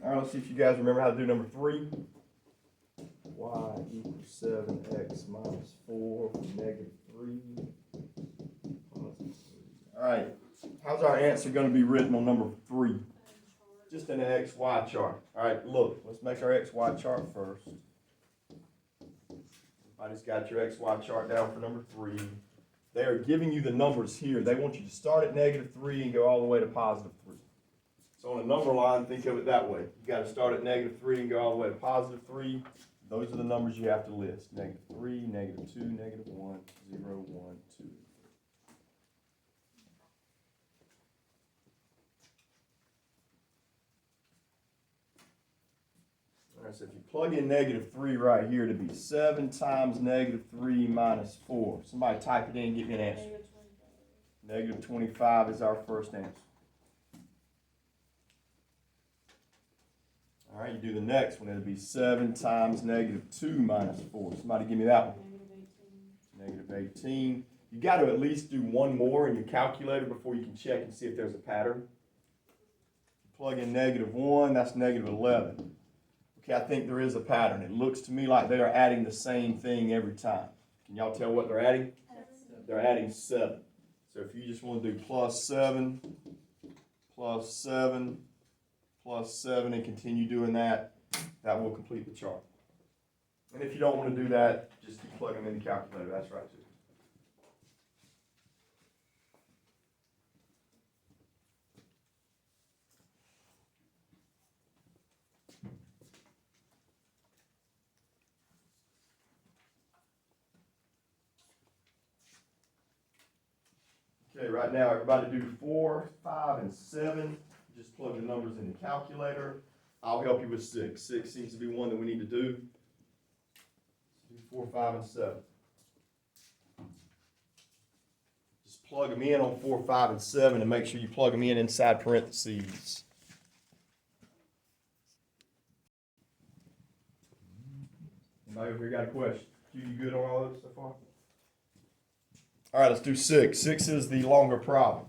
All right, let's see if you guys remember how to do number 3. Y equals 7x minus 4 negative 3 positive 3. All right, how's our answer going to be written on number 3? Just in an XY chart. All right, look, let's make our XY chart first. Everybody's got your XY chart down for number 3. They are giving you the numbers here. They want you to start at negative 3 and go all the way to positive 3. So on a number line, think of it that way. You got to start at negative 3 and go all the way to positive 3. Those are the numbers you have to list. Negative 3, negative 2, negative 1, 0, 1, 2. All right, so if you plug in negative 3 right here to be 7 times negative 3 minus 4. Somebody type it in and get me an answer. Negative 25 is our first answer. All right, you do the next one. It'll be 7 times negative 2 minus 4. Somebody give me that one. Negative 18. You got to at least do one more in your calculator before you can check and see if there's a pattern. Plug in negative 1, that's negative 11. Okay, I think there is a pattern. It looks to me like they are adding the same thing every time. Can y'all tell what they're adding? They're adding 7. So if you just want to do plus 7, plus 7, plus 7, and continue doing that, that will complete the chart. And if you don't want to do that, just keep plugging in the calculator. That's right, too. Okay, right now, everybody do 4, 5, and 7. Just plug the numbers in the calculator. I'll help you with 6. 6 seems to be one that we need to do. Do 4, 5, and 7. Just plug them in on 4, 5, and 7, and make sure you plug them in inside parentheses. Anybody over here got a question? You good on all this so far? All right, let's do 6. 6 is the longer problem.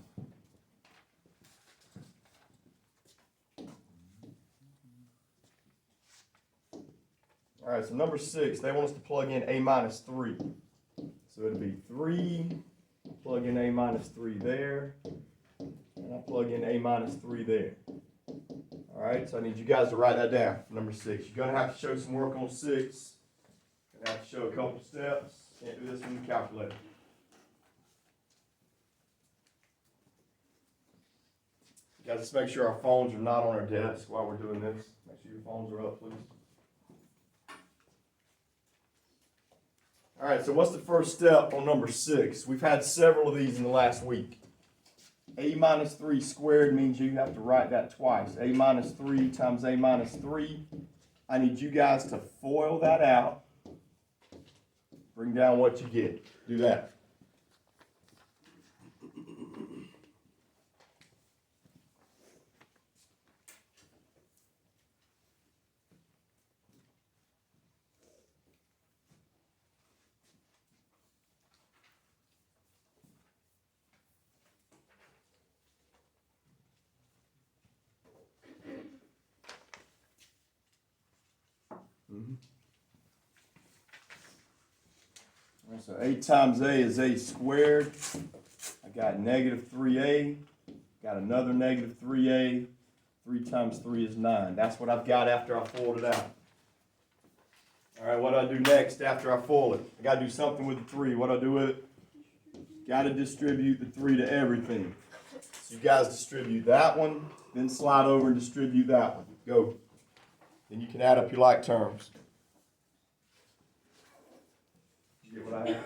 All right, so number 6, they want us to plug in a minus 3. So it'll be 3, plug in a minus 3 there, and I plug in a minus 3 there. All right, so I need you guys to write that down for number 6. You're going to have to show some work on 6. You're going to have to show a couple steps. Can't do this from the calculator. Guys, just make sure our phones are not on our desk while we're doing this. Make sure your phones are up, please. All right, so what's the first step on number 6? We've had several of these in the last week. A minus 3 squared means you have to write that twice. A minus 3 times a minus 3. I need you guys to FOIL that out. Bring down what you get. Do that. So a times a is a squared. I got negative 3a. Got another negative 3a. 3 times 3 is 9. That's what I've got after I FOILed it out. All right, what do I do next after I FOIL it? I got to do something with the 3. What do I do with it? Got to distribute the 3 to everything. So you guys distribute that one, then slide over and distribute that one. Go. Then you can add up your like terms. Did you get what I have?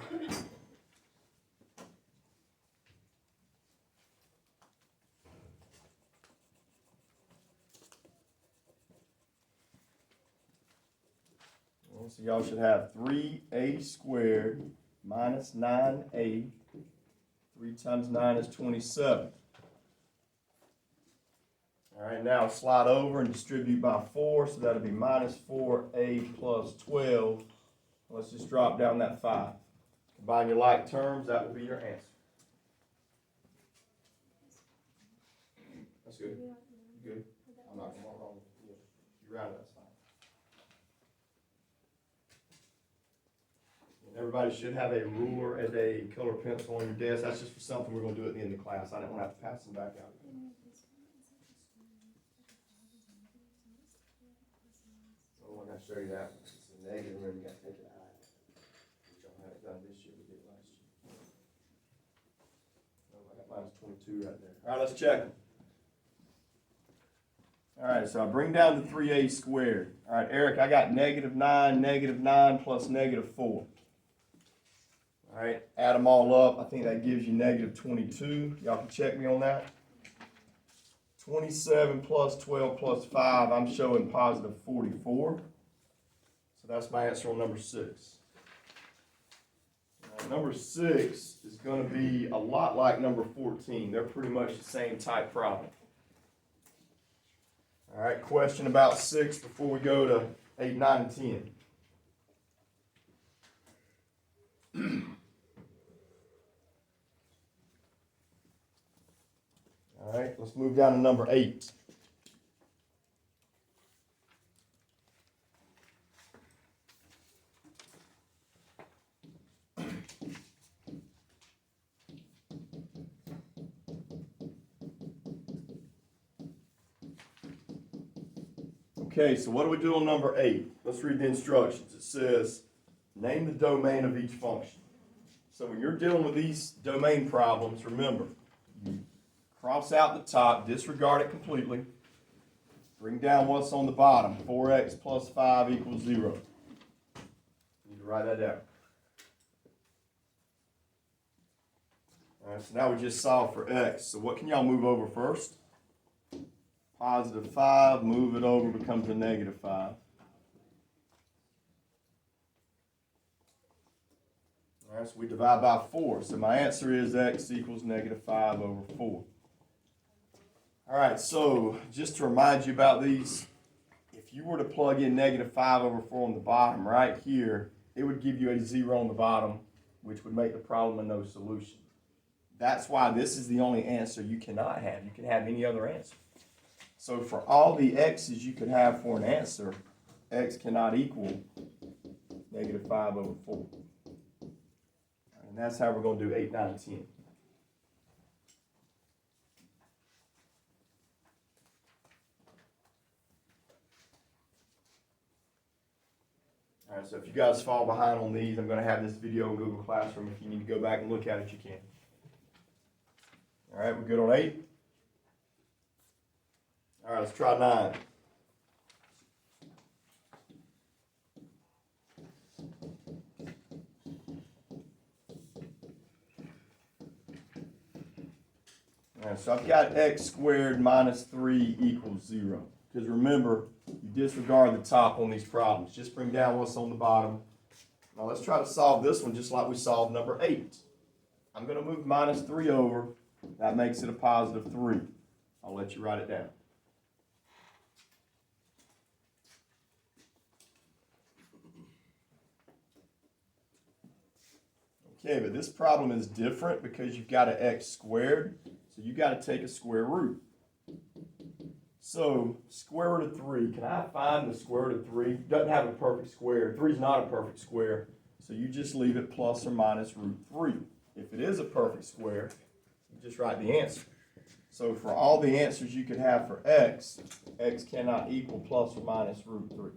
So y'all should have 3a squared minus 9a. 3 times 9 is 27. All right, now slide over and distribute by 4, so that'll be minus 4a plus 12. Let's just drop down that 5. Combine your like terms, that will be your answer. That's good. Good. I'm not going wrong. around it, that's fine. And everybody should have a ruler and a color pencil on your desk. That's just for something we're gonna do at the end of class. I didn't want to have to pass them back out. Oh, I gotta show you that. It's a negative, remember you gotta take it out. Which y'all haven't done this year, we did last year. Oh, I got -22 right there. All right, let's check them. All right, so I bring down the 3a squared. All right, Eric, I got -9 plus -4. All right, add them all up. I think that gives you -22. Y'all can check me on that. 27 plus 12 plus 5, I'm showing +44. So that's my answer on number 6. Number 6 is going to be a lot like number 14. They're pretty much the same type problem. All right, question about 6 before we go to 8, 9, and 10. All right, let's move down to number 8. Okay, so what do we do on number 8? Let's read the instructions. It says, name the domain of each function. So when you're dealing with these domain problems, remember, you cross out the top, disregard it completely, bring down what's on the bottom, 4x plus 5 equals 0. You need to write that down. All right, so now we just solve for x. So what can y'all move over first? +5, move it over, becomes a -5. All right, so we divide by 4. So my answer is x equals -5 over 4. All right, so just to remind you about these, if you were to plug in -5 over 4 on the bottom right here, it would give you a 0 on the bottom, which would make the problem a no solution. That's why this is the only answer you cannot have. You can have any other answer. So for all the x's you could have for an answer, x cannot equal -5 over 4. And that's how we're going to do 8, 9, and 10. All right, so if you guys fall behind on these, I'm going to have this video in Google Classroom. If you need to go back and look at it, you can. All right, we're good on 8? All right, let's try 9. All right, so I've got x squared minus 3 equals 0. Because remember, you disregard the top on these problems. Just bring down what's on the bottom. Now let's try to solve this one just like we solved number 8. I'm going to move minus 3 over. That makes it a +3. I'll let you write it down. Okay, but this problem is different because you've got an x squared, so you've got to take a square root. So, square root of 3, can I find the square root of 3? It doesn't have a perfect square. 3 is not a perfect square, so you just leave it plus or minus root 3. If it is a perfect square, you just write the answer. So for all the answers you could have for x, x cannot equal plus or minus root 3.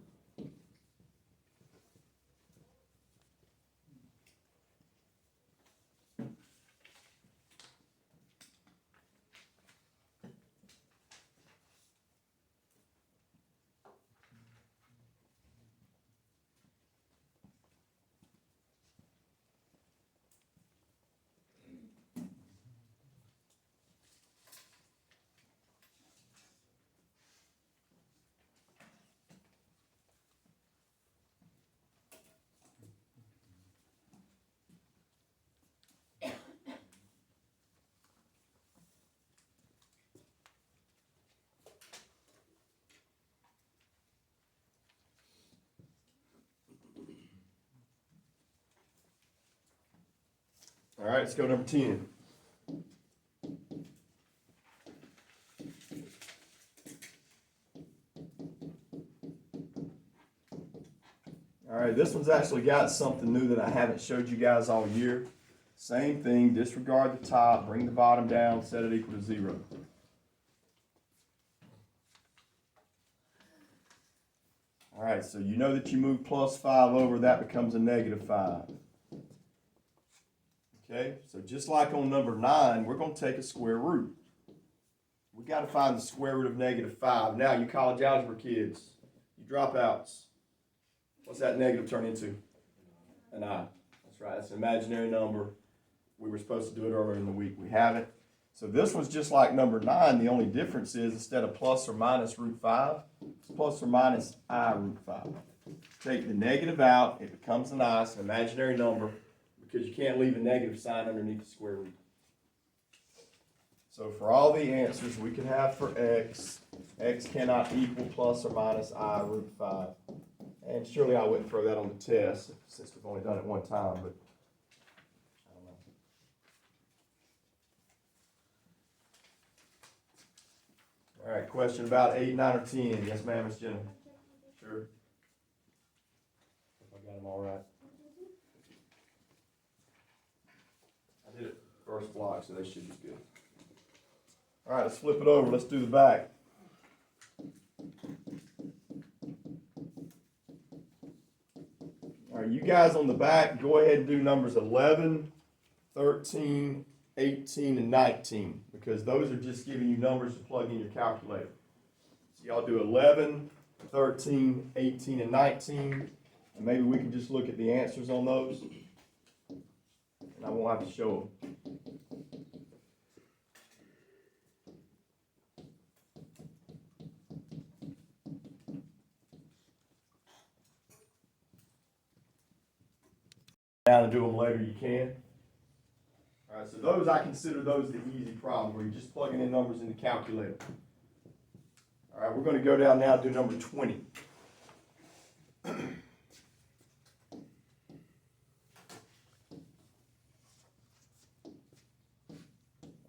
All right, let's go number 10. this one's actually got something new that I haven't showed you guys all year. Same thing, disregard the top, bring the bottom down, set it equal to 0. All right, so you know that you move plus 5 over, that becomes a negative 5. Okay, so just like on number 9, we're going to take a square root. We got to find the square root of negative 5. Now, you college algebra kids, you dropouts, what's that negative turn into? An I. That's right, that's an imaginary number. We were supposed to do it earlier in the week. We haven't. So this one's just like number 9. The only difference is instead of plus or minus root 5, it's plus or minus I root 5. Take the negative out, it becomes an I, it's an imaginary number, because you can't leave a negative sign underneath the square root. So for all the answers we can have for x, x cannot equal plus or minus I root 5. And surely I wouldn't throw that on the test since we've only done it one time, but I don't know. All right, question about 8, 9, or 10. Yes, ma'am, Miss Jenna. Sure. If I got them all right. I did it first block, so they should be good. All right, let's flip it over. Let's do the back. All right, you guys on the back, go ahead and do numbers 11, 13, 18, and 19, because those are just giving you numbers to plug in your calculator. So y'all do 11, 13, 18, and 19, and maybe we can just look at the answers on those, and I won't have to show them. Down and do them later, you can. All right, so those, I consider those the easy problem, where you're just plugging in numbers in the calculator. All right, we're going to go down now and do number 20. All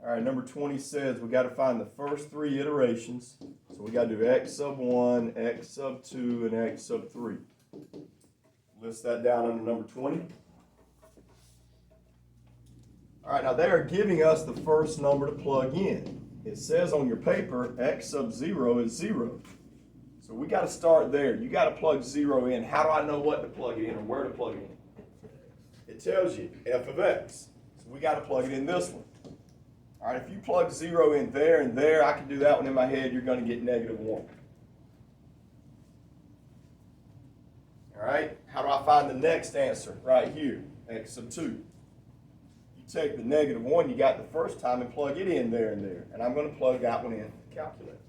right, number 20 says we got to find the first 3 iterations. So we got to do x sub 1, x sub 2, and x sub 3. List that down under number 20. All right, now they are giving us the first number to plug in. It says on your paper, x sub 0 is 0. So we got to start there. You got to plug 0 in. How do I know what to plug it in or where to plug it in? It tells you f of x. So we got to plug it in this one. All right, if you plug 0 in there and there, I can do that one in my head. You're going to get negative 1. All right, how do I find the next answer? Right here, x sub 2. Take the negative 1 you got the first time and plug it in there and there. And I'm going to plug that one in the calculator.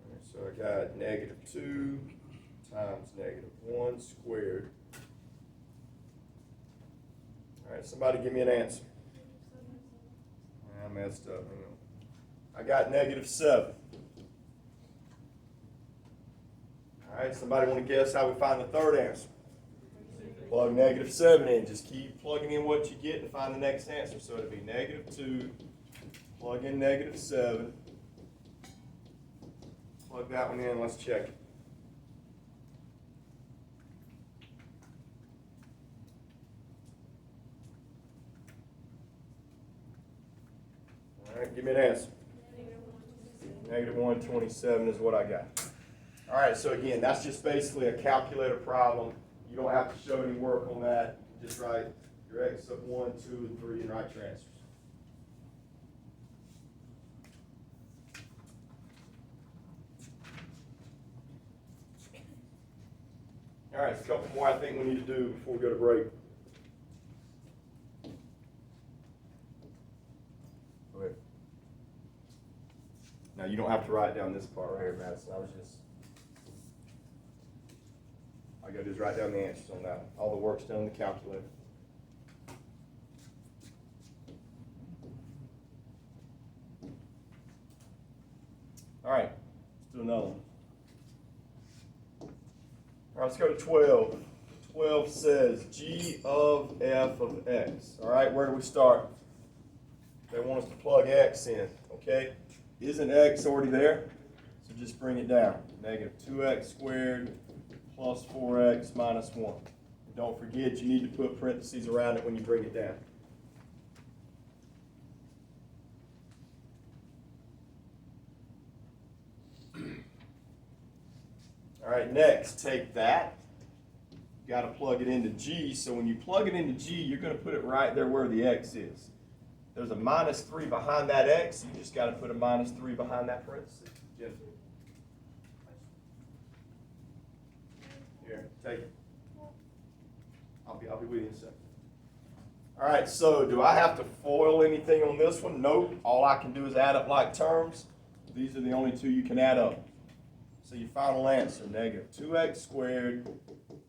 Right, so I got negative 2 times negative 1 squared. All right, somebody give me an answer. I messed up. I got negative 7. All right, somebody want to guess how we find the third answer? Plug negative 7 in. Just keep plugging in what you get and find the next answer. So it'll be negative 2, plug in negative 7, plug that one in, let's check it. All right, give me an answer. Negative 127 is what I got. All right, so again, that's just basically a calculator problem. You don't have to show any work on that. Just write your x sub 1, 2, and 3 and write your answers. All right, a couple more I think we need to do before we go to break. Go ahead. Now you don't have to write down this part right here, Madison. All I got to do is write down the answers on that one. All the work's done in the calculator. All right, let's do another one. All right, let's go to 12. 12 says g of f of x. All right, where do we start? They want us to plug x in, okay? Isn't x already there? So just bring it down. Negative 2x squared plus 4x minus 1. And don't forget, you need to put parentheses around it when you bring it down. All right, next, take that. You got to plug it into G. So when you plug it into G, you're going to put it right there where the x is. There's a minus 3 behind that x. You just got to put a minus 3 behind that parenthesis. Jennifer. Here, take it. I'll be with you in a second. All right, so do I have to FOIL anything on this one? Nope. All I can do is add up like terms. These are the only two you can add up. So your final answer, negative 2x squared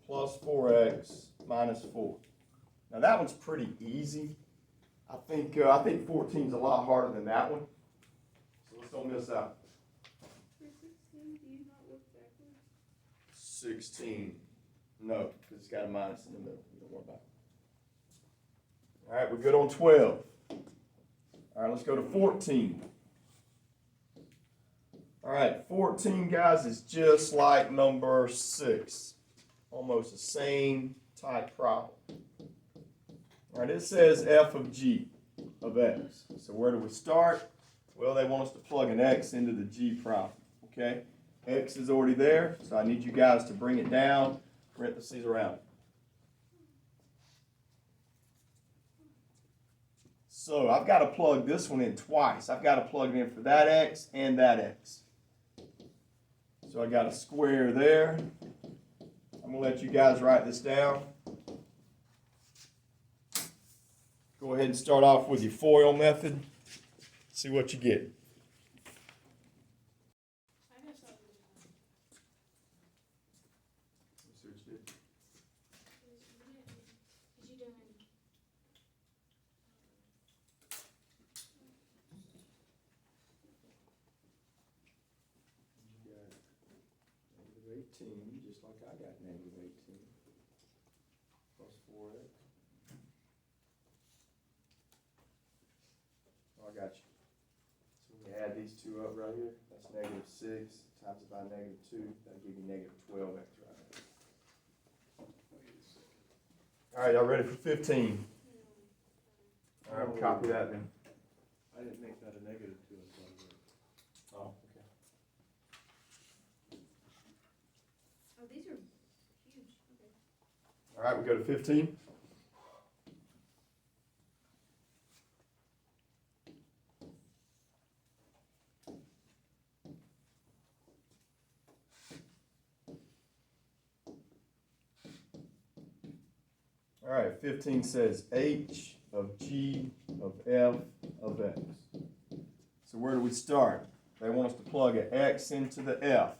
plus 4x minus 4. Now that one's pretty easy. I think 14 is a lot harder than that one. So let's don't miss out. For 16, do you not work backwards? 16. No, because it's got a minus in the middle. You don't worry about it. All right, we're good on 12. All right, let's go to 14. All right, 14, guys, is just like number 6. Almost the same type problem. All right, it says f of g of x. So where do we start? Well, they want us to plug an x into the g problem, okay? X is already there, so I need you guys to bring it down, parentheses around it. So I've got to plug this one in twice. I've got to plug it in for that x and that x. So I got a square there. I'm going to let you guys write this down. Go ahead and start off with your FOIL method. See what you get. I know something. Let's see what you did. Did you do You got negative 18, just like I got negative 18. Plus 4x. Oh, I got you. So when you add these two up right here, that's negative 6 times it by negative 2. That'll give you negative 12x right there. All right, y'all ready for 15? All right, we'll copy that then. I didn't make that a negative 2. Oh, okay. Oh, these are huge. Okay. All right, we go to 15. All right, 15 says h of g of f of x. So where do we start? They want us to plug an x into the f.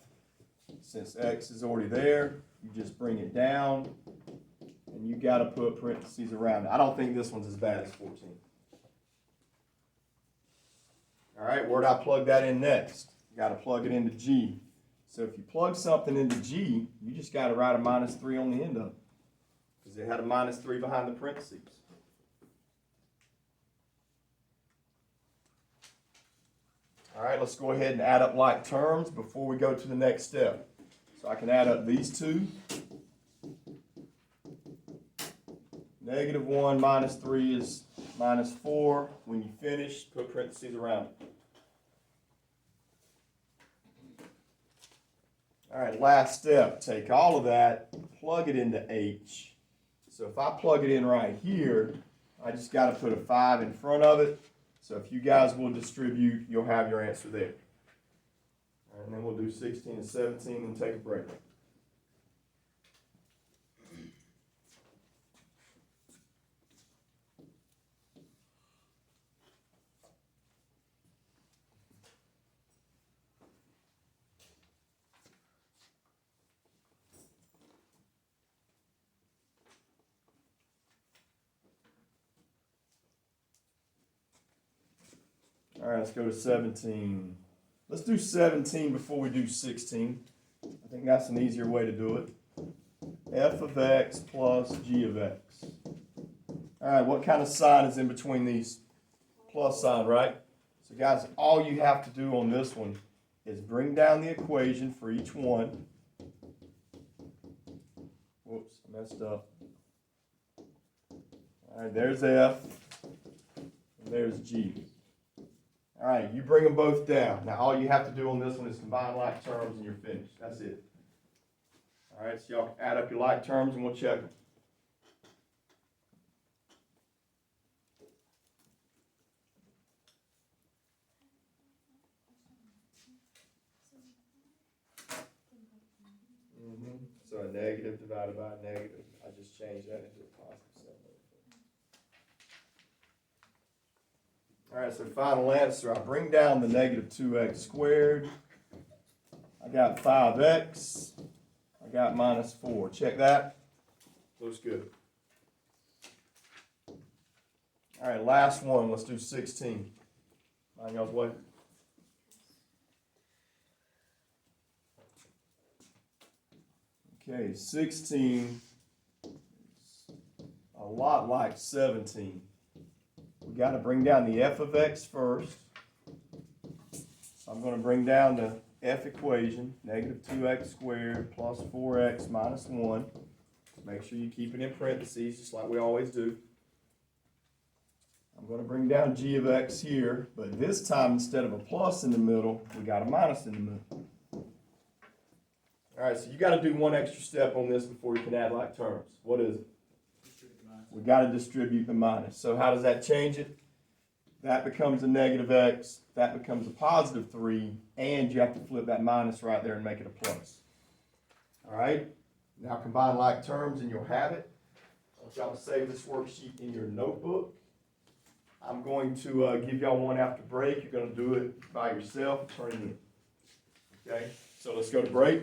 Since x is already there, you just bring it down, and you got to put parentheses around it. I don't think this one's as bad as 14. All right, where do I plug that in next? You got to plug it into g. So if you plug something into g, you just got to write a minus 3 on the end of it, because it had a minus 3 behind the parentheses. All right, let's go ahead and add up like terms before we go to the next step. So I can add up these two. Negative 1 minus 3 is minus 4. When you finish, put parentheses around it. All right, last step. Take all of that, plug it into h. So if I plug it in right here, I just got to put a 5 in front of it. So if you guys will distribute, you'll have your answer there. All right, and then we'll do 16 and 17 and take a break. All right, let's go to 17. Let's do 17 before we do 16. I think that's an easier way to do it. F of x plus g of x. All right, what kind of sign is in between these? Plus sign, right? So guys, all you have to do on this one is bring down the equation for each one. messed up. Alright, there's F, and there's G. Alright, you bring them both down. Now all you have to do on this one is combine like terms and you're finished. That's it. Alright, so y'all can add up your like terms and we'll check them. So a negative divided by a negative, I just changed that into a positive sign. Alright, so final answer, I bring down the negative 2x squared. I got 5x. I got minus 4. Check that. Looks good. Alright, last one, let's do 16. Mind y'all's way. Okay, 16 is a lot like 17. We got to bring down the f of x first. So I'm going to bring down the f equation, negative 2x squared plus 4x minus 1. Make sure you keep it in parentheses, just like we always do. I'm going to bring down g of x here, but this time instead of a plus in the middle, we got a minus in the middle. All right, so you got to do one extra step on this before you can add like terms. What is it? We got to distribute the minus. So how does that change it? That becomes a negative x, that becomes a positive 3, and you have to flip that minus right there and make it a plus. All right, now combine like terms and you'll have it. I want y'all to save this worksheet in your notebook. I'm going to give y'all one after break. You're going to do it by yourself, turn it in. Okay, so let's go to break.